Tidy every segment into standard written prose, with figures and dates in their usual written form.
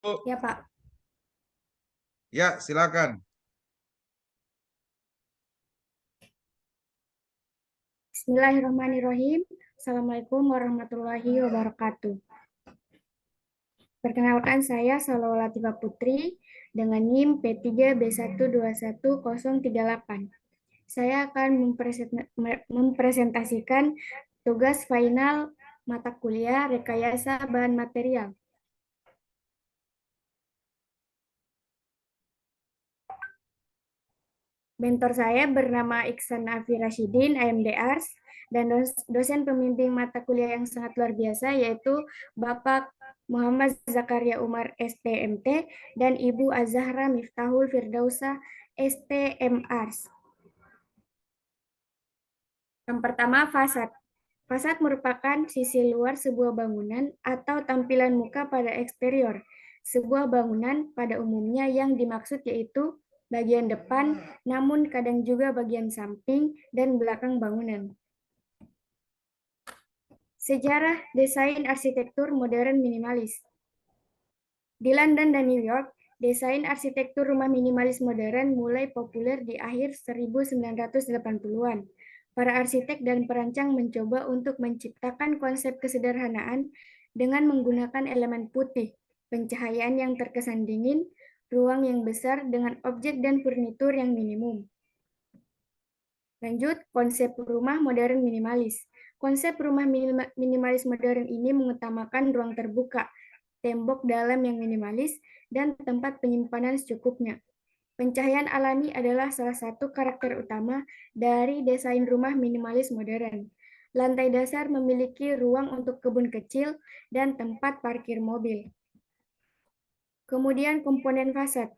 Ya, Pak. Ya, silakan. Bismillahirrahmanirrahim. Assalamualaikum warahmatullahi wabarakatuh. Perkenalkan saya Salwa Latifah Putri dengan NIM P3B1210038. Saya akan mempresentasikan tugas final mata kuliah Rekayasa Bahan Material. Mentor saya bernama Iksan Afi Rashidin, AMD Ars, dan dosen pembimbing mata kuliah yang sangat luar biasa yaitu Bapak Muhammad Zakaria Umar STMT dan Ibu Azahra Miftahul Firdausa STM Ars. Yang pertama, fasad. Fasad merupakan sisi luar sebuah bangunan atau tampilan muka pada eksterior. Sebuah bangunan pada umumnya yang dimaksud yaitu bagian depan, namun kadang juga bagian samping dan belakang bangunan. Sejarah desain arsitektur modern minimalis. Di London dan New York, desain arsitektur rumah minimalis modern mulai populer di akhir 1980-an. Para arsitek dan perancang mencoba untuk menciptakan konsep kesederhanaan dengan menggunakan elemen putih, pencahayaan yang terkesan dingin, ruang yang besar dengan objek dan furnitur yang minimum. Lanjut, konsep rumah modern minimalis. Konsep rumah minimalis modern ini mengutamakan ruang terbuka, tembok dalam yang minimalis, dan tempat penyimpanan secukupnya. Pencahayaan alami adalah salah satu karakter utama dari desain rumah minimalis modern. Lantai dasar memiliki ruang untuk kebun kecil dan tempat parkir mobil. Kemudian komponen fasad.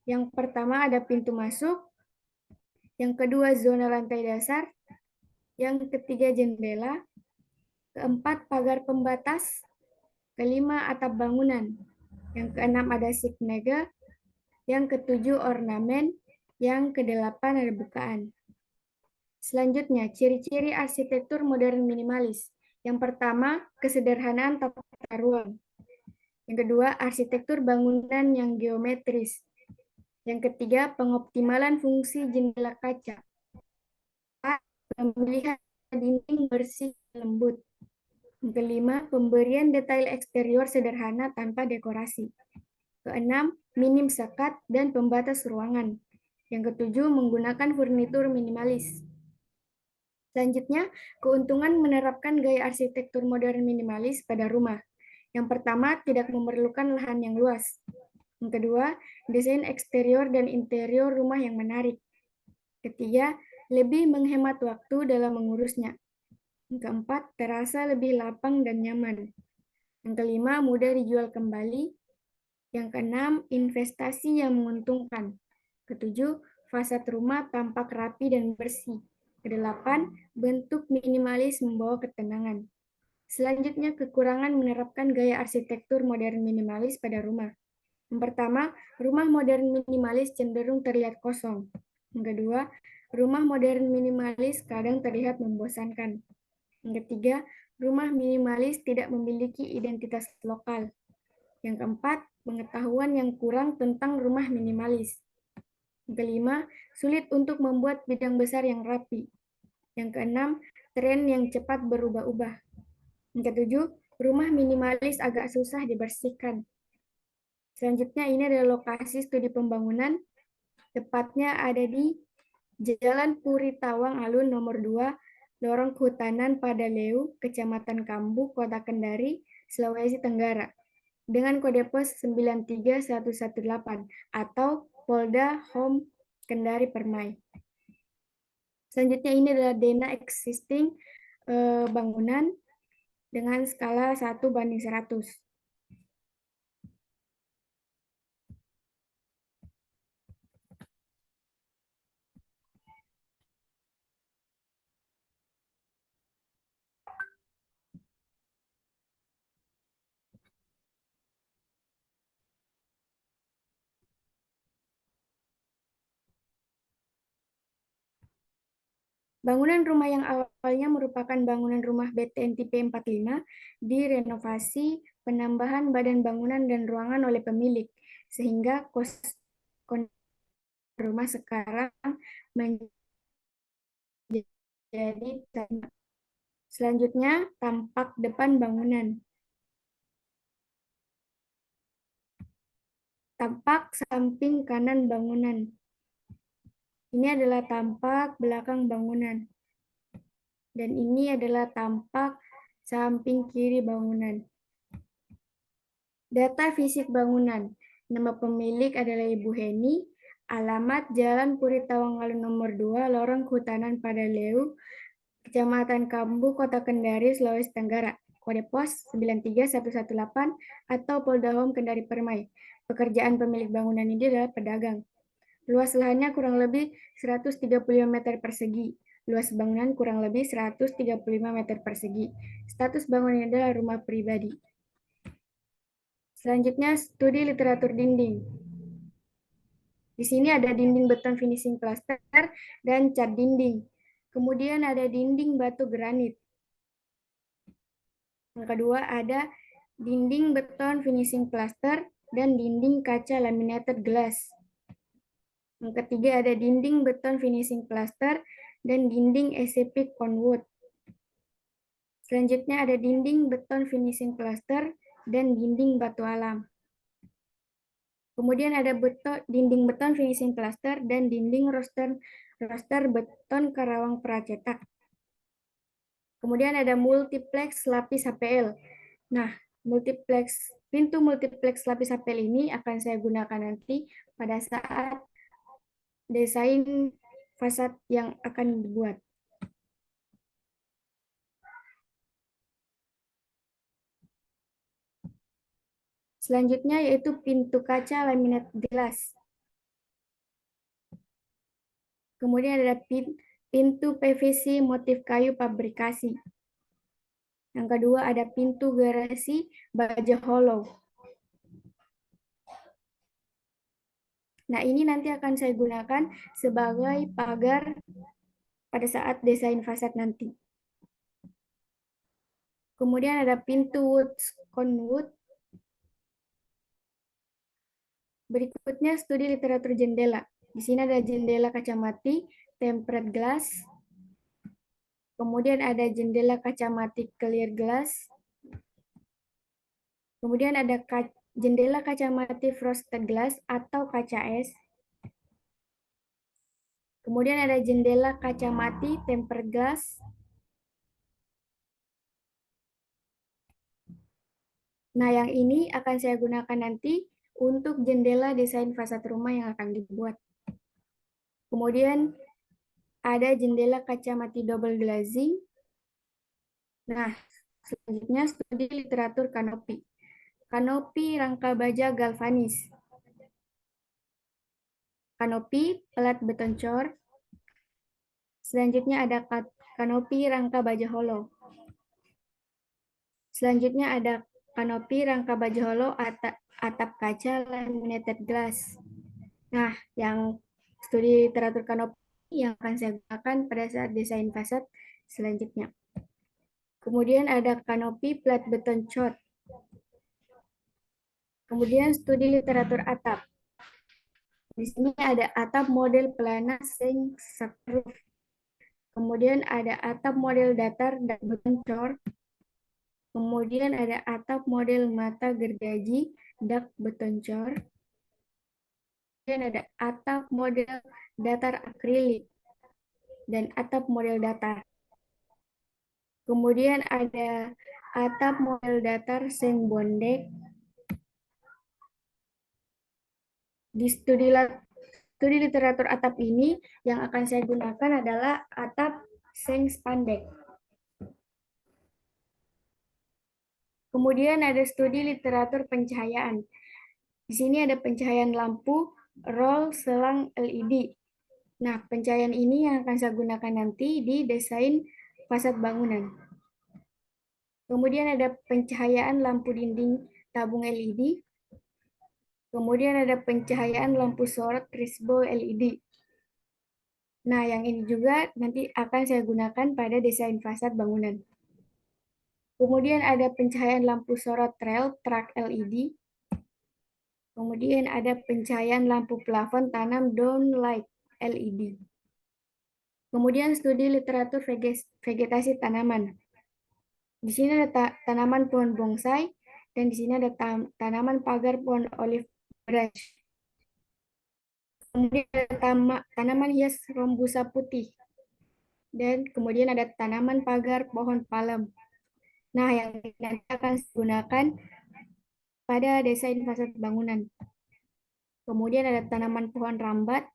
Yang pertama ada pintu masuk, yang kedua zona lantai dasar, yang ketiga jendela, keempat pagar pembatas, kelima atap bangunan, yang keenam ada signage, yang ketujuh ornamen, yang kedelapan ada bukaan. Selanjutnya, ciri-ciri arsitektur modern minimalis. Yang pertama, kesederhanaan tata ruang. Yang kedua, arsitektur bangunan yang geometris. Yang ketiga, pengoptimalan fungsi jendela kaca. Pemilihan dinding bersih lembut. Yang kelima, pemberian detail eksterior sederhana tanpa dekorasi. Keenam, minim sekat dan pembatas ruangan. Yang ketujuh, menggunakan furnitur minimalis. Selanjutnya, keuntungan menerapkan gaya arsitektur modern minimalis pada rumah. Yang pertama, tidak memerlukan lahan yang luas. Yang kedua, desain eksterior dan interior rumah yang menarik. Ketiga, lebih menghemat waktu dalam mengurusnya. Yang keempat, terasa lebih lapang dan nyaman. Yang kelima, mudah dijual kembali. Yang keenam, investasi yang menguntungkan. Ketujuh, fasad rumah tampak rapi dan bersih. Kedelapan, bentuk minimalis membawa ketenangan. Selanjutnya, kekurangan menerapkan gaya arsitektur modern minimalis pada rumah. Yang pertama, rumah modern minimalis cenderung terlihat kosong. Yang kedua, rumah modern minimalis kadang terlihat membosankan. Yang ketiga, rumah minimalis tidak memiliki identitas lokal. Yang keempat, pengetahuan yang kurang tentang rumah minimalis. Yang kelima, sulit untuk membuat bidang besar yang rapi. Yang keenam, tren yang cepat berubah-ubah. Yang ketujuh, rumah minimalis agak susah dibersihkan. Selanjutnya ini adalah lokasi studi pembangunan, tepatnya ada di Jalan Puri Tawang Alun nomor 2, Lorong Kehutanan Padaleu, Kecamatan Kambu, Kota Kendari, Sulawesi Tenggara, dengan kode pos 93118 atau Polda Home Kendari Permai. Selanjutnya ini adalah dena existing bangunan dengan skala 1:100. Bangunan rumah yang awalnya merupakan bangunan rumah BTN tipe 45 direnovasi penambahan badan bangunan dan ruangan oleh pemilik, sehingga kos rumah sekarang menjadi sama. Selanjutnya, tampak depan bangunan. Tampak samping kanan bangunan. Ini adalah tampak belakang bangunan. Dan ini adalah tampak samping kiri bangunan. Data fisik bangunan. Nama pemilik adalah Ibu Heni. Alamat Jalan Puri Tawanggalun nomor 2, Lorong Kehutanan Padaleu, Kecamatan Kambu, Kota Kendari, Sulawesi Tenggara. Kode pos 93118 atau Polda Home Kendari Permai. Pekerjaan pemilik bangunan ini adalah pedagang. Luas lahannya kurang lebih 135 meter persegi. Luas bangunan kurang lebih 135 meter persegi. Status bangunan ini adalah rumah pribadi. Selanjutnya, studi literatur dinding. Di sini ada dinding beton finishing plaster dan cat dinding. Kemudian ada dinding batu granit. Yang kedua ada dinding beton finishing plaster dan dinding kaca laminated glass. Yang ketiga ada dinding beton finishing plaster dan dinding SCP conwood. Selanjutnya ada dinding beton finishing plaster dan dinding batu alam. Kemudian ada dinding beton finishing plaster dan dinding roster beton Karawang pracetak. Kemudian ada multiplex lapis HPL. Nah, pintu multiplex lapis HPL ini akan saya gunakan nanti pada saat desain fasad yang akan dibuat. Selanjutnya yaitu pintu kaca laminate glass. Kemudian ada pintu PVC motif kayu pabrikasi. Yang kedua ada pintu garasi baja hollow. Nah, ini nanti akan saya gunakan sebagai pagar pada saat desain fasad nanti. Kemudian ada pintu wood conwood. Berikutnya studi literatur jendela. Di sini ada jendela kaca mati, tempered glass. Kemudian ada jendela kaca mati clear glass. Kemudian ada jendela kaca mati frosted glass atau kaca es. Kemudian ada jendela kaca mati tempered glass. Nah, yang ini akan saya gunakan nanti untuk jendela desain fasad rumah yang akan dibuat. Kemudian ada jendela kaca mati double glazing. Nah, selanjutnya studi literatur kanopi. Kanopi rangka baja galvanis. Kanopi pelat beton cor. Selanjutnya ada kanopi rangka baja hollow. Selanjutnya ada kanopi rangka baja hollow atap kaca laminated glass. Nah, yang studi literatur kanopi yang akan saya gunakan pada saat desain fasad selanjutnya. Kemudian ada kanopi plat beton cot. Kemudian studi literatur atap. Di sini ada atap model pelana seng roof. Kemudian ada atap model datar dan beton cor. Kemudian ada atap model mata gergaji dak beton cor. Kemudian ada atap model datar akrilik dan atap model datar. Kemudian ada atap model datar seng bondek. Di studi literatur atap ini yang akan saya gunakan adalah atap seng spandek. Kemudian ada studi literatur pencahayaan. Di sini ada pencahayaan lampu roll selang LED. Nah, pencahayaan ini yang akan saya gunakan nanti di desain fasad bangunan. Kemudian ada pencahayaan lampu dinding tabung LED. Kemudian ada pencahayaan lampu sorot Crisbo LED. Nah, yang ini juga nanti akan saya gunakan pada desain fasad bangunan. Kemudian ada pencahayaan lampu sorot rel truk LED. Kemudian ada pencahayaan lampu plafon tanam downlight LED. Kemudian studi literatur vegetasi tanaman. Di sini ada tanaman pohon bonsai dan di sini ada tanaman pagar pohon olive branch. Kemudian ada tanaman hias rombusa putih. Dan kemudian ada tanaman pagar pohon palem. Nah, yang nanti akan digunakan pada desain fasad bangunan. Kemudian ada tanaman pohon rambat,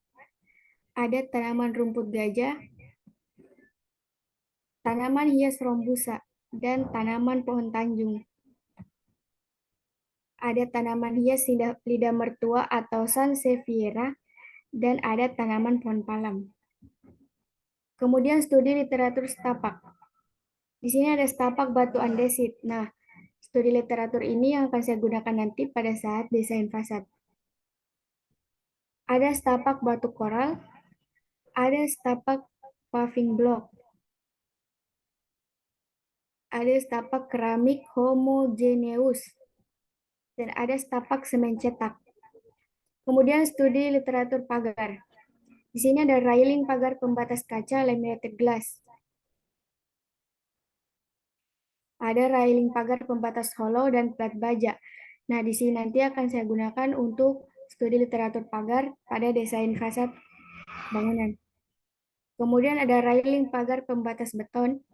ada tanaman rumput gajah, tanaman hias rombusa, dan tanaman pohon tanjung. Ada tanaman hias lidah mertua atau sansevieria, dan ada tanaman pohon palem. Kemudian studi literatur setapak. Di sini ada setapak batu andesit. Nah, studi literatur ini yang akan saya gunakan nanti pada saat desain fasad. Ada setapak batu koral, ada setapak paving block, ada setapak keramik homogeneus, dan ada setapak semen cetak. Kemudian studi literatur pagar. Di sini ada railing pagar pembatas kaca laminated glass. Ada railing pagar pembatas hollow dan plat baja. Nah, di sini nanti akan saya gunakan untuk studi literatur pagar pada desain fasad bangunan. Kemudian ada railing pagar pembatas beton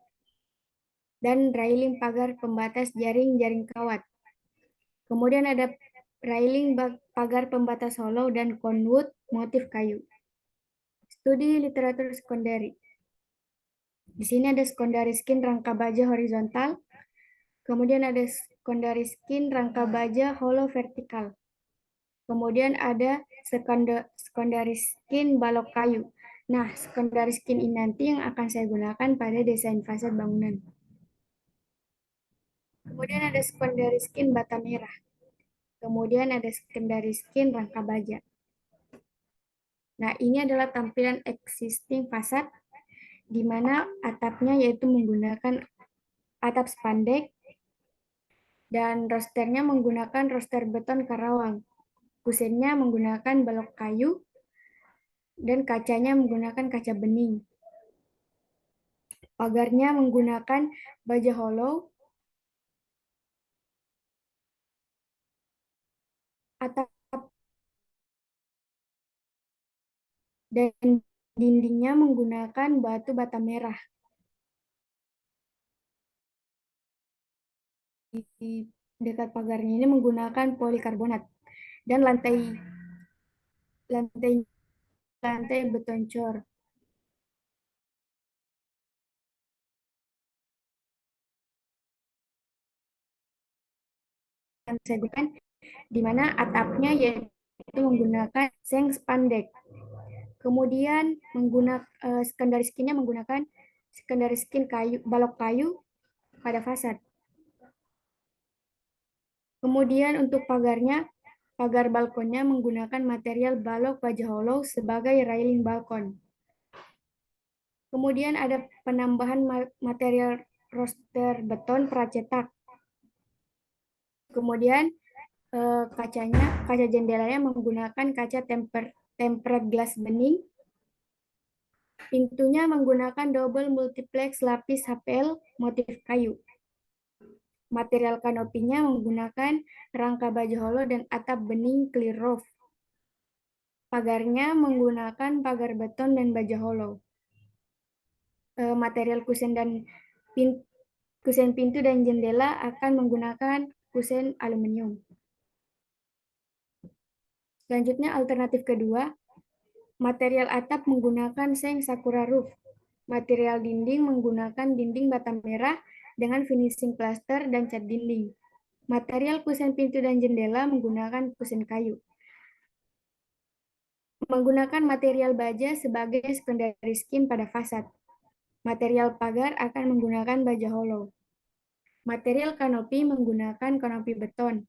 dan railing pagar pembatas jaring-jaring kawat. Kemudian ada railing pagar pembatas hollow dan conwood motif kayu. Studi literatur sekunderi. Di sini ada secondary skin rangka baja horizontal. Kemudian ada secondary skin rangka baja hollow vertikal. Kemudian ada secondary skin balok kayu. Nah, secondary skin ini nanti yang akan saya gunakan pada desain fasad bangunan. Kemudian ada secondary skin bata merah. Kemudian ada secondary skin rangka baja. Nah, ini adalah tampilan existing fasad di mana atapnya yaitu menggunakan atap spandek dan rosternya menggunakan roster beton Karawang. Kusennya menggunakan balok kayu dan kacanya menggunakan kaca bening. Pagarnya menggunakan baja hollow. Atap dan dindingnya menggunakan batu bata merah. Di dekat pagarnya ini menggunakan polikarbonat dan lantai beton cor. Yang saya gunakan di mana atapnya yaitu menggunakan seng spandek. Kemudian menggunakan secondary skinnya menggunakan secondary skin kayu, balok kayu pada fasad. Kemudian untuk pagarnya, pagar balkonnya menggunakan material balok baja hollow sebagai railing balkon. Kemudian ada penambahan material roster beton pracetak. Kemudian kaca jendelanya menggunakan kaca tempered glass bening. Pintunya menggunakan double multiplex lapis HPL motif kayu. Material kanopinya menggunakan rangka baja hollow dan atap bening clear roof. Pagarnya menggunakan pagar beton dan baja hollow. Material kusen pintu dan jendela akan menggunakan kusen aluminium. Selanjutnya alternatif kedua, material atap menggunakan seng sakura roof. Material dinding menggunakan dinding bata merah dengan finishing plaster dan cat dinding. Material kusen pintu dan jendela menggunakan kusen kayu. Menggunakan material baja sebagai secondary skin pada fasad. Material pagar akan menggunakan baja hollow. Material kanopi menggunakan kanopi beton.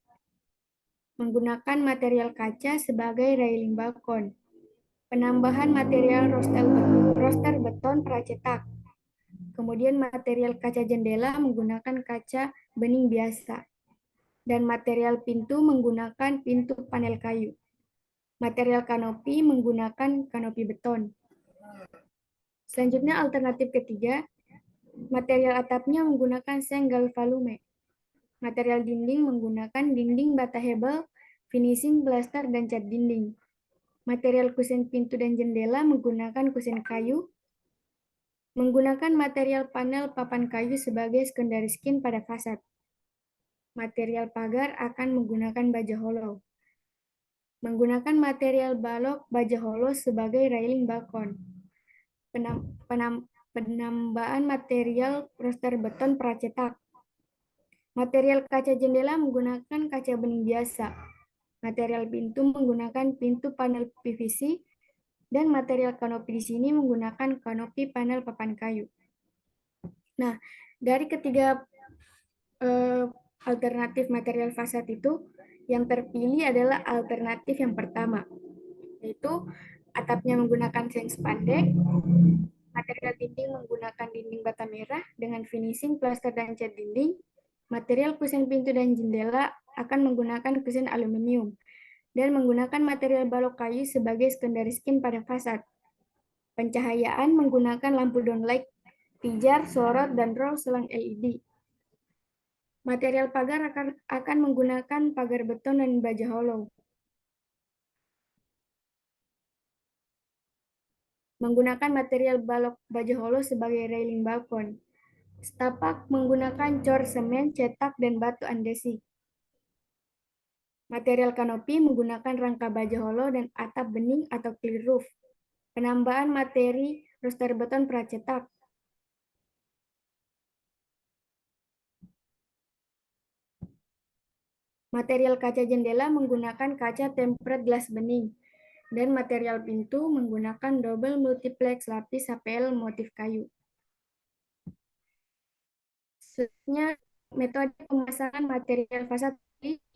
Menggunakan material kaca sebagai railing balkon. Penambahan material roster beton pracetak. Kemudian material kaca jendela menggunakan kaca bening biasa. Dan material pintu menggunakan pintu panel kayu. Material kanopi menggunakan kanopi beton. Selanjutnya alternatif ketiga, material atapnya menggunakan seng galvalume. Material dinding menggunakan dinding bata hebel, finishing plaster, dan cat dinding. Material kusen pintu dan jendela menggunakan kusen kayu. Menggunakan material panel papan kayu sebagai secondary skin pada fasad. Material pagar akan menggunakan baja hollow. Menggunakan material balok baja hollow sebagai railing balkon. Penambahan material roster beton pracetak. Material kaca jendela menggunakan kaca bening biasa. Material pintu menggunakan pintu panel PVC, dan material kanopi di sini menggunakan kanopi panel papan kayu. Nah, dari ketiga alternatif material fasad itu, yang terpilih adalah alternatif yang pertama, yaitu atapnya menggunakan seng spandek, material dinding menggunakan dinding bata merah dengan finishing plaster dan cat dinding, material kusen pintu dan jendela akan menggunakan kusen aluminium, dan menggunakan material balok kayu sebagai secondary skin pada fasad. Pencahayaan menggunakan lampu downlight, pijar, sorot, dan roll selang LED. Material pagar akan menggunakan pagar beton dan baja hollow. Menggunakan material balok baja hollow sebagai railing balkon. Setapak menggunakan cor semen, cetak, dan batu andesi. Material kanopi menggunakan rangka baja hollow dan atap bening atau clear roof. Penambahan materi roster beton pracetak. Material kaca jendela menggunakan kaca tempered glass bening. Dan material pintu menggunakan double multiplex lapis HPL motif kayu. Selanjutnya, metode pemasangan material fasad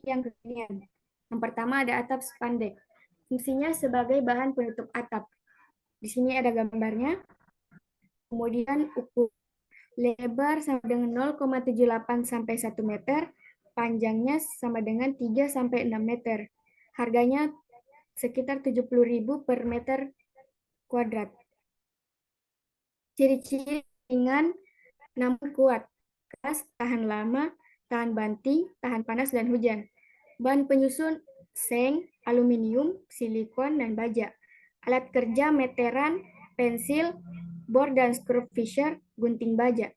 yang kekinian. Yang pertama ada atap spandek. Fungsinya sebagai bahan penutup atap. Di sini ada gambarnya. Kemudian ukur lebar sama dengan 0,78 sampai 1 meter, panjangnya sama dengan 3 sampai 6 meter. Harganya sekitar 70.000 per meter kuadrat. Ciri-ciri ringan namun kuat, keras, tahan lama, tahan banting, tahan panas dan hujan. Bahan penyusun seng, aluminium, silikon, dan baja. Alat kerja meteran, pensil, bor dan skrup Fisher, gunting baja.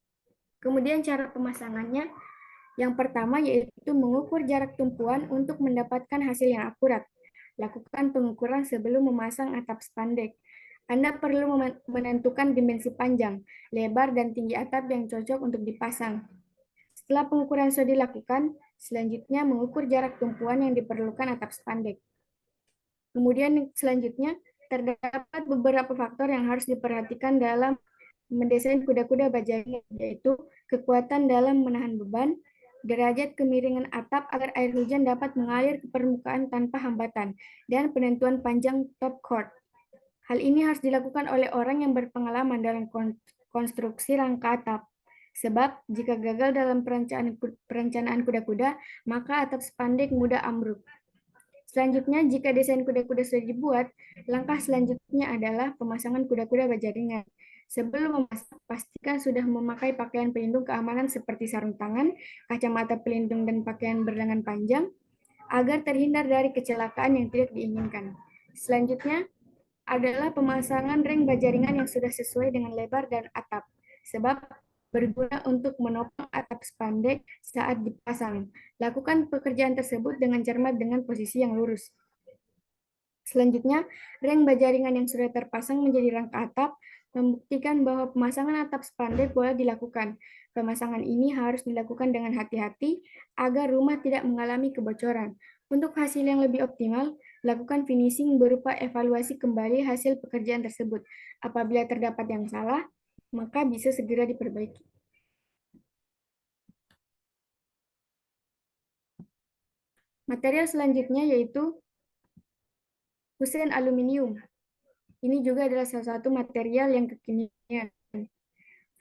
Kemudian cara pemasangannya, yang pertama yaitu mengukur jarak tumpuan untuk mendapatkan hasil yang akurat. Lakukan pengukuran sebelum memasang atap spandek. Anda perlu menentukan dimensi panjang, lebar, dan tinggi atap yang cocok untuk dipasang. Setelah pengukuran sudah dilakukan, selanjutnya mengukur jarak tumpuan yang diperlukan atap spandek. Kemudian selanjutnya, terdapat beberapa faktor yang harus diperhatikan dalam mendesain kuda-kuda baja, yaitu kekuatan dalam menahan beban, derajat kemiringan atap agar air hujan dapat mengalir ke permukaan tanpa hambatan, dan penentuan panjang top chord. Hal ini harus dilakukan oleh orang yang berpengalaman dalam konstruksi rangka atap. Sebab, jika gagal dalam perencanaan kuda-kuda, maka atap spandek mudah ambruk. Selanjutnya, jika desain kuda-kuda sudah dibuat, langkah selanjutnya adalah pemasangan kuda-kuda baja ringan. Sebelum memasang, pastikan sudah memakai pakaian pelindung keamanan seperti sarung tangan, kacamata pelindung, dan pakaian berlengan panjang, agar terhindar dari kecelakaan yang tidak diinginkan. Selanjutnya adalah pemasangan reng baja ringan yang sudah sesuai dengan lebar dan atap, sebab berguna untuk menopang atap spandek saat dipasang. Lakukan pekerjaan tersebut dengan cermat dengan posisi yang lurus. Selanjutnya, reng baja ringan yang sudah terpasang menjadi rangka atap membuktikan bahwa pemasangan atap spandek boleh dilakukan. Pemasangan ini harus dilakukan dengan hati-hati agar rumah tidak mengalami kebocoran. Untuk hasil yang lebih optimal, lakukan finishing berupa evaluasi kembali hasil pekerjaan tersebut. Apabila terdapat yang salah, maka bisa segera diperbaiki. Material selanjutnya yaitu kusen aluminium. Ini juga adalah salah satu material yang kekinian.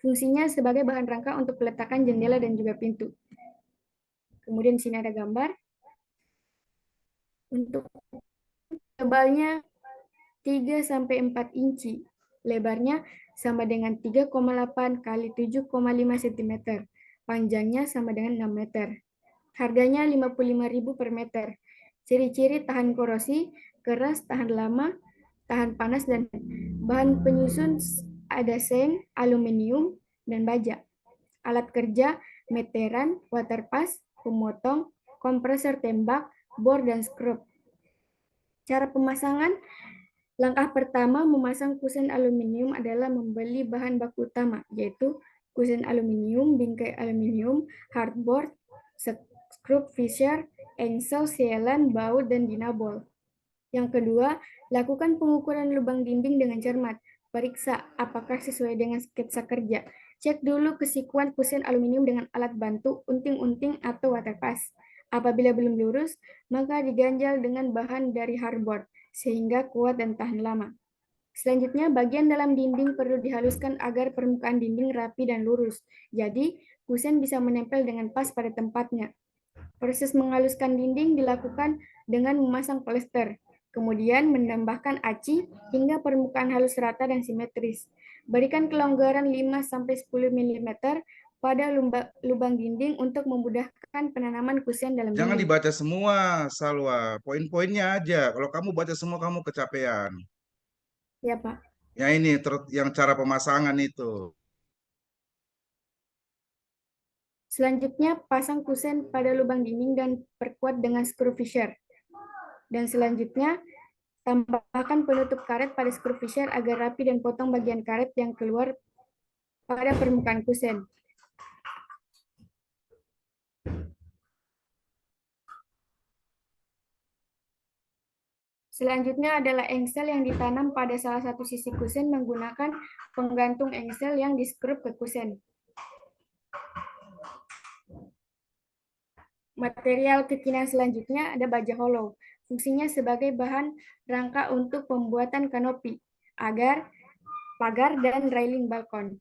Fungsinya sebagai bahan rangka untuk peletakan jendela dan juga pintu. Kemudian di sini ada gambar. Untuk tebalnya 3-4 inci. Lebarnya sama dengan 3,8 kali 7,5 cm. Panjangnya sama dengan 6 meter. Harganya 55.000 per meter. Ciri-ciri tahan korosi, keras, tahan lama, tahan panas, dan bahan penyusun ada seng, aluminium, dan baja. Alat kerja, meteran, water pass, pemotong, kompresor tembak, bor, dan skrup. Cara pemasangan, langkah pertama memasang kusen aluminium adalah membeli bahan baku utama, yaitu kusen aluminium, bingkai aluminium, hardboard, skrup Fisher, engsel, sealan, baut, dan dinabol. Yang kedua, lakukan pengukuran lubang dinding dengan cermat. Periksa apakah sesuai dengan sketsa kerja. Cek dulu kesikuan kusen aluminium dengan alat bantu, unting-unting, atau water pass. Apabila belum lurus, maka diganjal dengan bahan dari hardboard, sehingga kuat dan tahan lama. Selanjutnya, bagian dalam dinding perlu dihaluskan agar permukaan dinding rapi dan lurus. Jadi, kusen bisa menempel dengan pas pada tempatnya. Proses menghaluskan dinding dilakukan dengan memasang plester, kemudian menambahkan aci hingga permukaan halus rata dan simetris. Berikan kelonggaran 5-10 mm pada lubang dinding untuk memudahkan penanaman kusen dalam Jangan dinding. dibaca semua, Salwa. Poin-poinnya aja. Kalau kamu baca semua, kamu kecapean. Ya, Pak. Ya ini, yang cara pemasangan itu. Selanjutnya, pasang kusen pada lubang dinding dan perkuat dengan skru Fisher. Dan selanjutnya, tambahkan penutup karet pada skru Fisher agar rapi dan potong bagian karet yang keluar pada permukaan kusen. Selanjutnya adalah engsel yang ditanam pada salah satu sisi kusen menggunakan penggantung engsel yang diskrup ke kusen. Material kekinian selanjutnya ada baja hollow. Fungsinya sebagai bahan rangka untuk pembuatan kanopi, agar, pagar, dan railing balkon.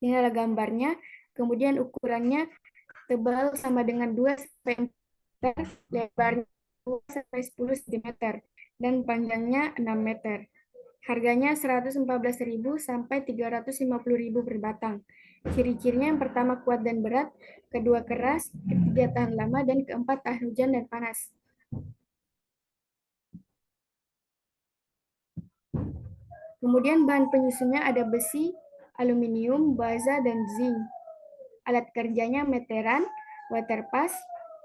Ini adalah gambarnya, kemudian ukurannya tebal sama dengan 2-4 meter, lebarnya 2-10 cm, dan panjangnya 6 meter. Harganya 114.000 sampai 350.000 per batang. Ciri-cirinya yang pertama kuat dan berat, kedua keras, ketiga tahan lama, dan keempat tahan hujan dan panas. Kemudian bahan penyusunnya ada besi, aluminium, baja, dan zinc. Alat kerjanya meteran, water pass,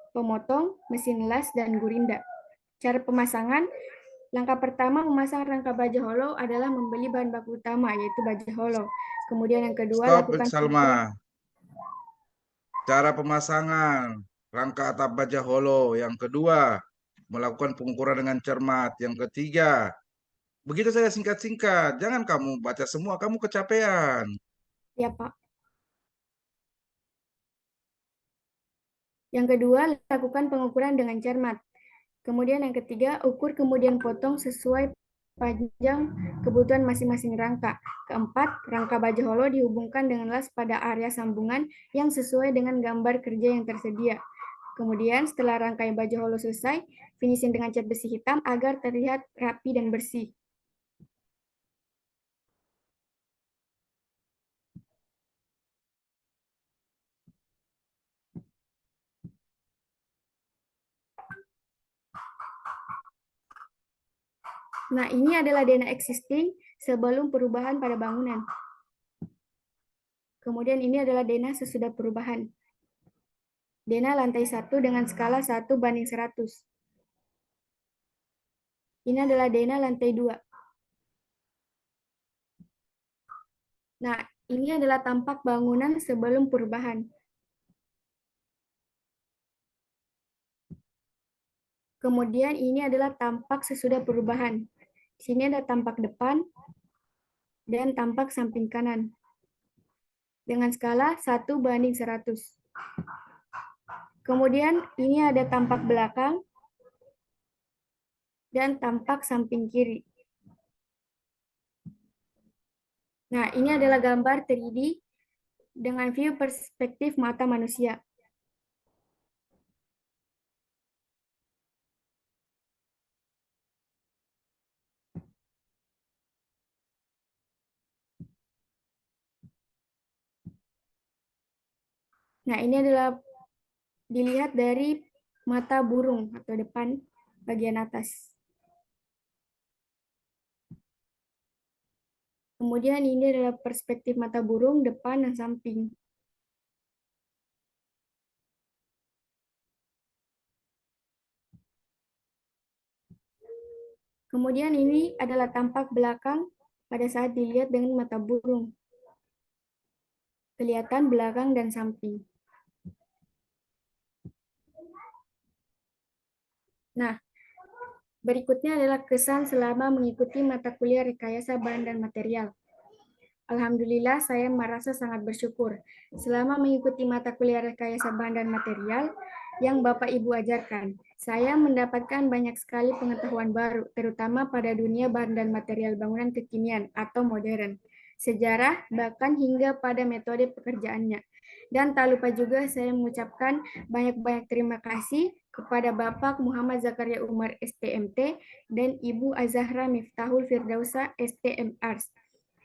pemotong, mesin las, dan gurinda. Cara pemasangan, langkah pertama memasang rangka baja hollow adalah membeli bahan baku utama, yaitu baja hollow. Kemudian yang kedua, Stop, lakukan pengukuran. Salma. Cara pemasangan rangka atap baja hollow. Yang kedua, melakukan pengukuran dengan cermat. Yang ketiga, begitu saya singkat-singkat. Jangan kamu baca semua, kamu kecapean. Ya, Pak. Yang kedua, lakukan pengukuran dengan cermat. Kemudian yang ketiga, ukur kemudian potong sesuai panjang kebutuhan masing-masing rangka. Keempat, rangka baja hollow dihubungkan dengan las pada area sambungan yang sesuai dengan gambar kerja yang tersedia. Kemudian setelah rangkai baja hollow selesai, finishing dengan cat besi hitam agar terlihat rapi dan bersih. Nah, ini adalah denah existing sebelum perubahan pada bangunan. Kemudian ini adalah denah sesudah perubahan. Denah lantai 1 dengan skala 1:100. Ini adalah denah lantai 2. Nah, ini adalah tampak bangunan sebelum perubahan. Kemudian ini adalah tampak sesudah perubahan. Di sini ada tampak depan dan tampak samping kanan. Dengan skala 1:100. Kemudian ini ada tampak belakang dan tampak samping kiri. Nah, ini adalah gambar 3D dengan view perspektif mata manusia. Nah, ini adalah dilihat dari mata burung atau depan bagian atas. Kemudian ini adalah perspektif mata burung depan dan samping. Kemudian ini adalah tampak belakang pada saat dilihat dengan mata burung. Kelihatan belakang dan samping. Nah, berikutnya adalah kesan selama mengikuti mata kuliah rekayasa bahan dan material. Alhamdulillah, saya merasa sangat bersyukur. Selama mengikuti mata kuliah rekayasa bahan dan material yang Bapak Ibu ajarkan, saya mendapatkan banyak sekali pengetahuan baru, terutama pada dunia bahan dan material bangunan kekinian atau modern, sejarah, bahkan hingga pada metode pekerjaannya. Dan tak lupa juga saya mengucapkan banyak-banyak terima kasih kepada Bapak Muhammad Zakaria Umar STMT dan Ibu Azahra Miftahul Firdausa STMR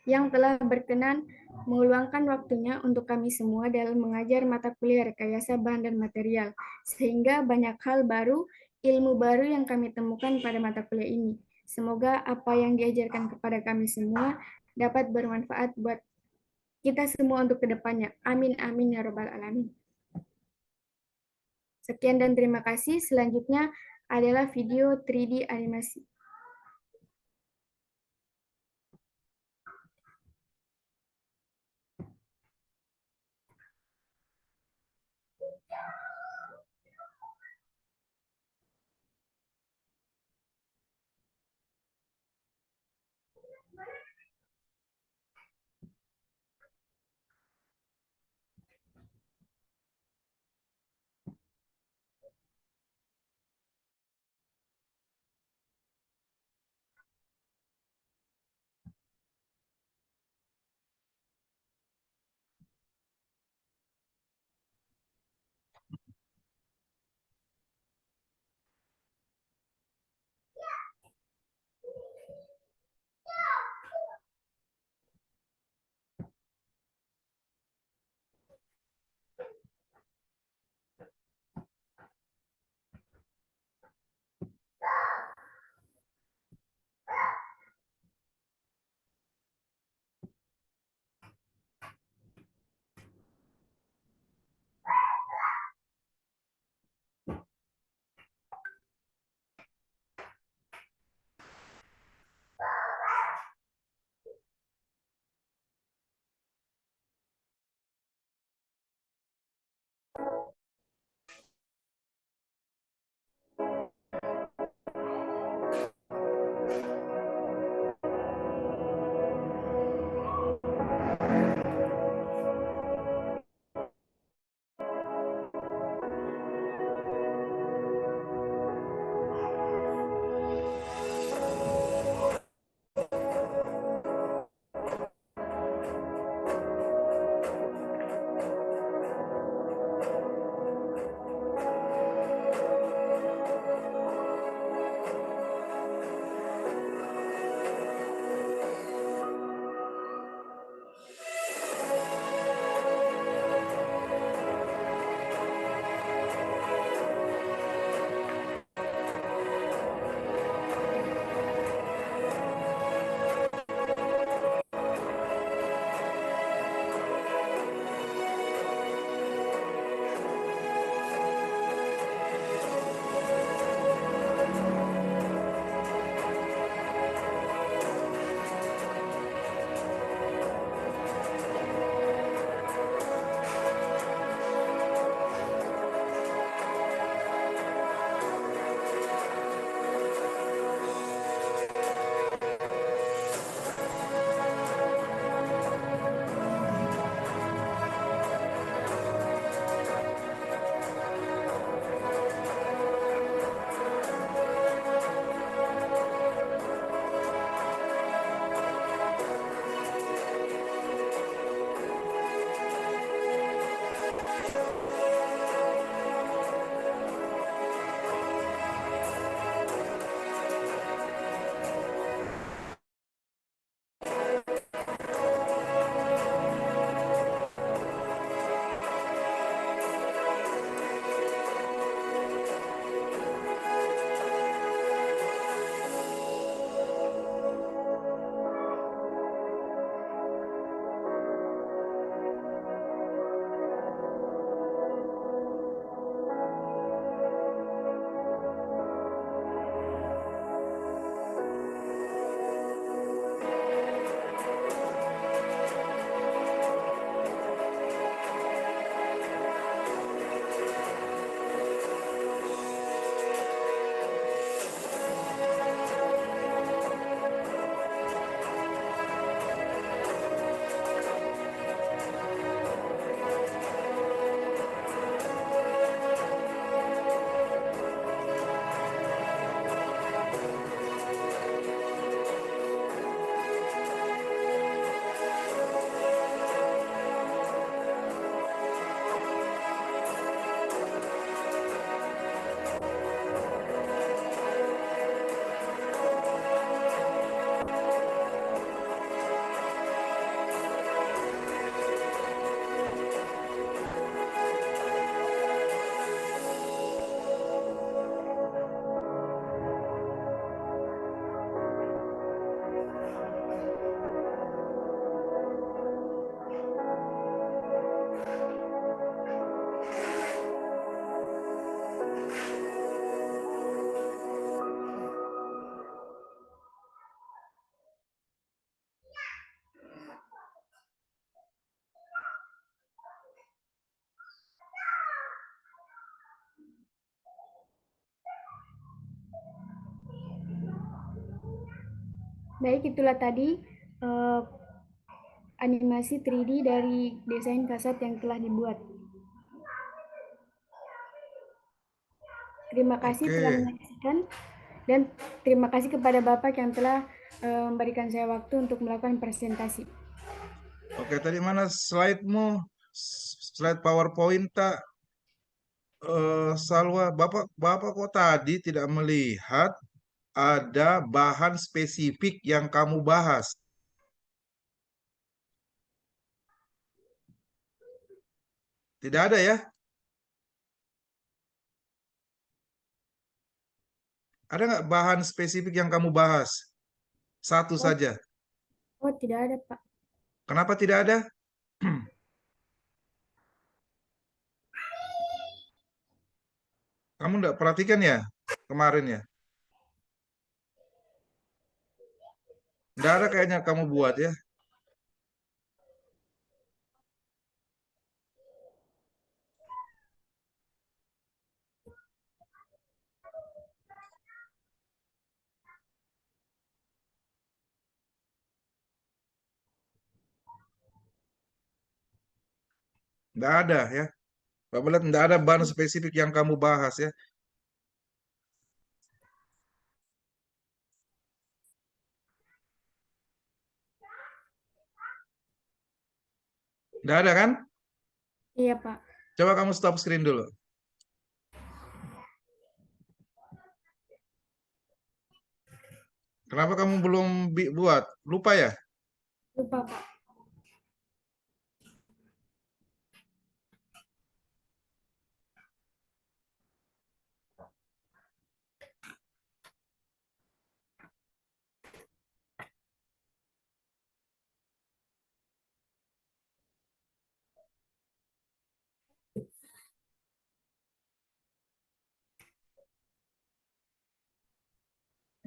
yang telah berkenan meluangkan waktunya untuk kami semua dalam mengajar mata kuliah rekayasa bahan dan material, sehingga banyak hal baru, ilmu baru yang kami temukan pada mata kuliah ini. Semoga apa yang diajarkan kepada kami semua dapat bermanfaat buat kita semua untuk kedepannya. Amin, amin, ya robbal alamin. Sekian dan terima kasih. Selanjutnya adalah video 3D animasi. Baik, itulah tadi eh, animasi 3D dari desain kasat yang telah dibuat. Terima kasih telah Oke, menyaksikan dan terima kasih kepada Bapak yang telah memberikan saya waktu untuk melakukan presentasi. oke. Tadi mana slide-mu? Slide PowerPoint tak? Salwa, Bapak kok tadi tidak melihat ada bahan spesifik yang kamu bahas? Tidak ada ya? Ada nggak bahan spesifik yang kamu bahas? Satu Oh, saja. oh tidak ada, Pak. Kenapa tidak ada? Kamu nggak perhatikan ya kemarin ya? Nggak ada kayaknya kamu buat ya? Nggak ada ya? Bapak lihat nggak ada bahan spesifik yang kamu bahas ya? Nggak ada kan? Iya, Pak. Coba kamu stop screen dulu. Kenapa kamu belum buat? Lupa ya? Lupa, Pak.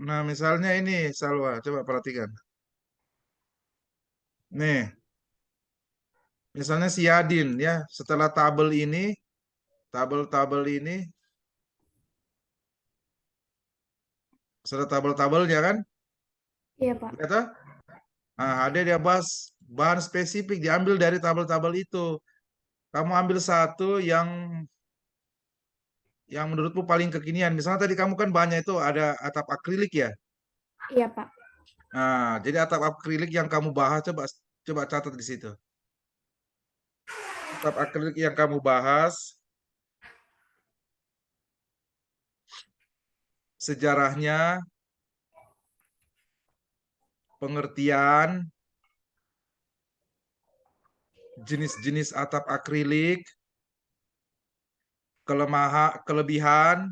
Nah, misalnya ini, Salwa, coba perhatikan. Nih, misalnya si Yadin ya, setelah tabel-tabel ini, setelah tabel-tabelnya kan, Iya, Pak. kata, nah, ada dia bahas bahan spesifik diambil dari tabel-tabel itu. Kamu ambil satu yang menurutmu paling kekinian. Misalnya tadi kamu kan banyak itu ada atap akrilik ya. Iya, Pak. Nah, jadi atap akrilik yang kamu bahas coba coba catat di situ. Atap akrilik yang kamu bahas, sejarahnya, pengertian, jenis-jenis atap akrilik, kelebihan,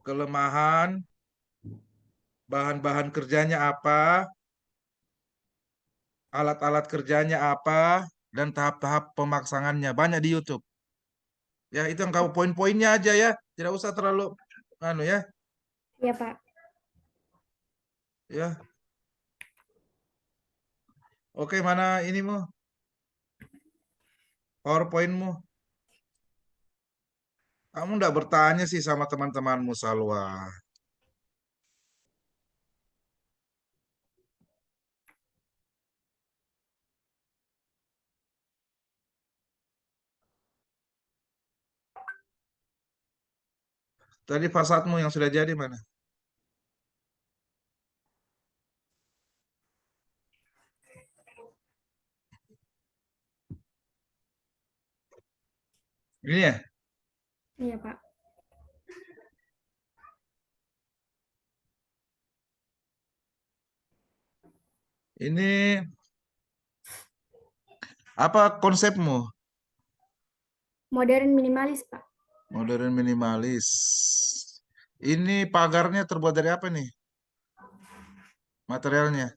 kelemahan, bahan-bahan kerjanya apa, alat-alat kerjanya apa, dan tahap-tahap pemaksangannya. Banyak di YouTube. Ya, itu yang kamu poin-poinnya aja ya. Tidak usah terlalu anu ya. Iya, Pak. Ya. Oke, mana inimu? PowerPointmu? Kamu enggak bertanya sih sama teman-temanmu, Salwa. Tadi fasadmu yang sudah jadi mana? Ini ya? Iya, Pak. Ini apa konsepmu? Modern minimalis, Pak. Modern minimalis. Ini pagarnya terbuat dari apa nih? Materialnya?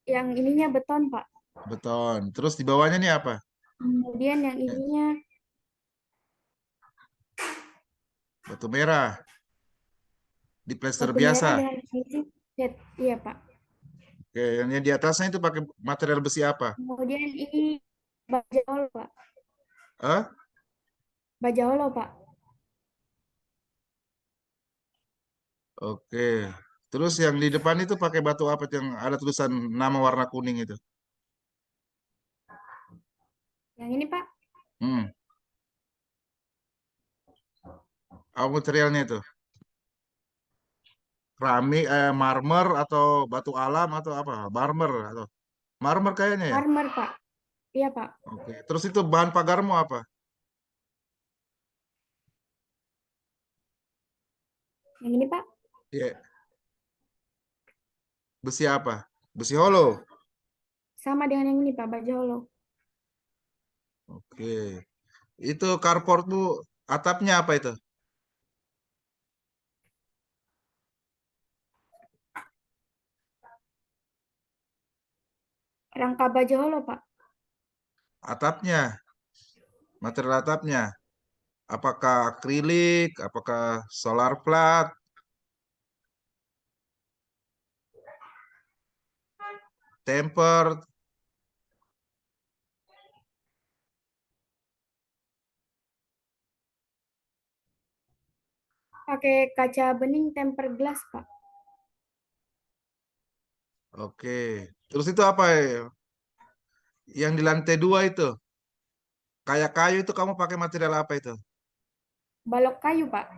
Yang ininya beton, Pak. Beton. Terus di bawahnya nih apa? Kemudian yang Ya, ininya batu merah. Di plester batu merah biasa. dengan finishing cat. Iya, Pak. Oke, yang di atasnya itu pakai material besi apa? Kemudian ini baja holo, Pak. Hah? Baja holo, Pak. Oke. Terus yang di depan itu pakai batu apa yang ada tulisan nama warna kuning itu? Yang ini, Pak, Hmm. Apa materialnya itu? Keramik, marmer atau batu alam atau apa? Marmer atau marmer kayaknya ya? marmer, Pak. Iya, Pak. Oke. Terus itu bahan pagarmu apa? Yang ini, Pak, Ya, besi apa? Besi holo. sama dengan yang ini, Pak, baja holo. Oke. Itu carportmu atapnya apa itu? Rangka baja holo, Pak. Atapnya, material atapnya. Apakah akrilik, apakah solar plat, tempered, Pakai kaca bening temper glass, Pak. oke. Terus itu apa ya? Yang di lantai dua itu, kayak kayu itu kamu pakai material apa itu? Balok kayu, Pak.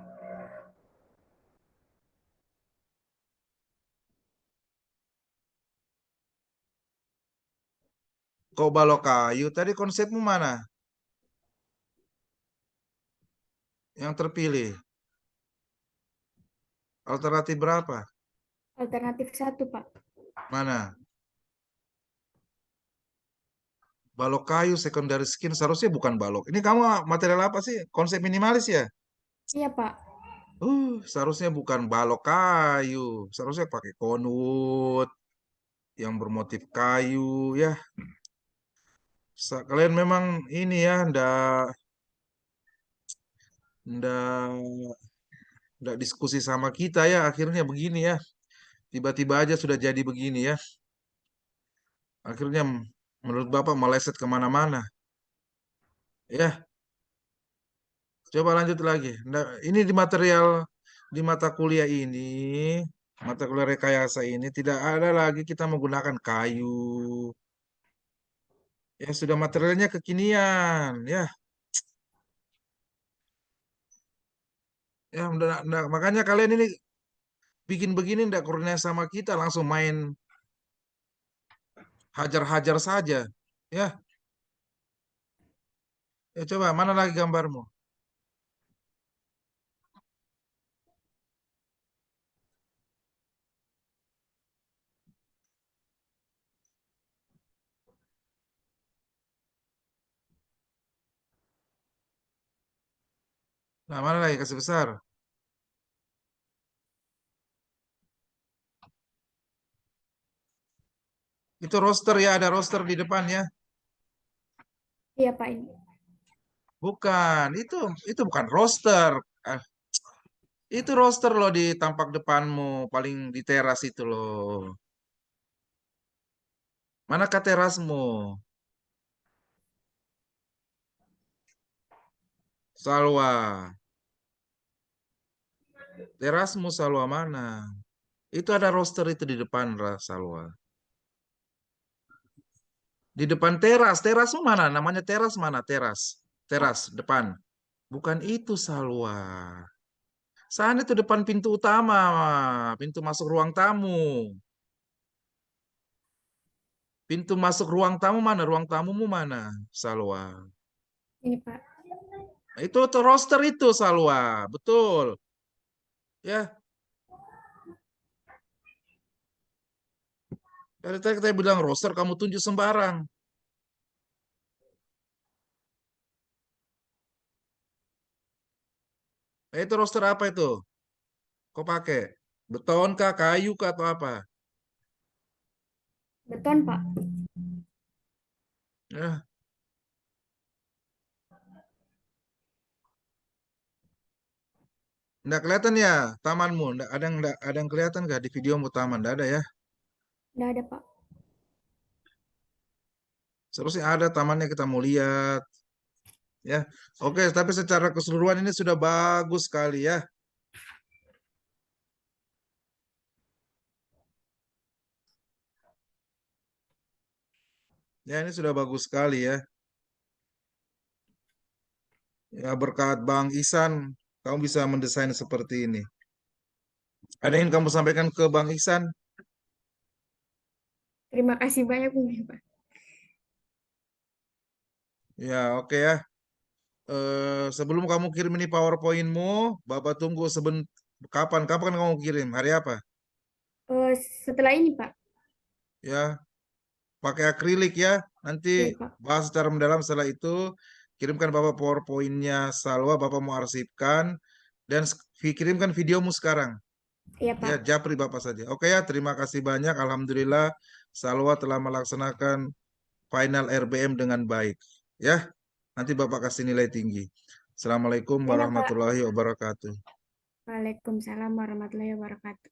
Kok balok kayu? Tadi konsepmu mana? Yang terpilih. Alternatif berapa? Alternatif satu, Pak. Mana? Balok kayu secondary skin seharusnya bukan balok. Ini kamu material apa sih? Konsep minimalis ya? Iya, Pak. Seharusnya bukan balok kayu. Seharusnya pakai konut yang bermotif kayu ya. Kalian memang ini ya, ndak diskusi sama kita ya. Akhirnya begini ya. Tiba-tiba aja sudah jadi begini ya. Akhirnya menurut Bapak meleset kemana-mana. Ya, coba lanjut lagi. Nah, ini di material di mata kuliah ini, mata kuliah rekayasa ini tidak ada lagi kita menggunakan kayu. Ya sudah materialnya kekinian. Makanya kalian ini bikin begini ndak koordinasi sama kita langsung main hajar-hajar saja. Ya, ya coba mana lagi gambarmu? Nah, mana lagi kasih besar? Itu roster ya, ada roster di depan ya. Iya, Pak, ini. Bukan, itu bukan roster. Ah, itu roster loh di tampak depanmu, paling di teras itu loh. Manakah terasmu? Salwa. Terasmu Salwa mana? Itu ada roster itu di depan Salwa. Di depan teras. Terasmu mana? Namanya teras mana? Teras. Teras depan. Bukan itu Salwa. Sana itu depan pintu utama, pintu masuk ruang tamu. Pintu masuk ruang tamu mana? Ruang tamumu mana, Salwa? Ini, Pak. Itu tuh roster itu Salwa, betul. Ya, dari tadi kita bilang roster, kamu tunjuk sembarang. Itu roster apa itu? Kau pakai beton kah, kayu kah, atau apa? Beton, Pak. Ya, nggak kelihatan ya tamanmu? Nggak ada yang kelihatan nggak di videomu taman? Nggak ada ya? Nggak ada, Pak. Seharusnya ada tamannya kita mau lihat. Ya, oke. Tapi secara keseluruhan ini sudah bagus sekali ya. Ya, ini sudah bagus sekali ya. Ya, berkat Bang Ihsan, kamu bisa mendesain seperti ini. Ada yang ingin kamu sampaikan ke Bang Ihsan? Terima kasih banyak mungkin, Pak. Ya, oke ya. Sebelum kamu kirim ini PowerPoint-mu, Bapak tunggu kapan? Kapan kamu kirim? Hari apa? Eh, Setelah ini, Pak. Ya, pakai akrilik ya. Nanti Iya, Pak. bahas secara mendalam setelah itu. Kirimkan Bapak PowerPoint-nya Salwa, Bapak mau arsipkan. Dan kirimkan videomu sekarang. Iya, Ya, Pak. japri Bapak saja. Oke ya, terima kasih banyak. Alhamdulillah, Salwa telah melaksanakan final RBM dengan baik. Ya, nanti Bapak kasih nilai tinggi. Assalamualaikum Enak, Pak. warahmatullahi wabarakatuh. Waalaikumsalam warahmatullahi wabarakatuh.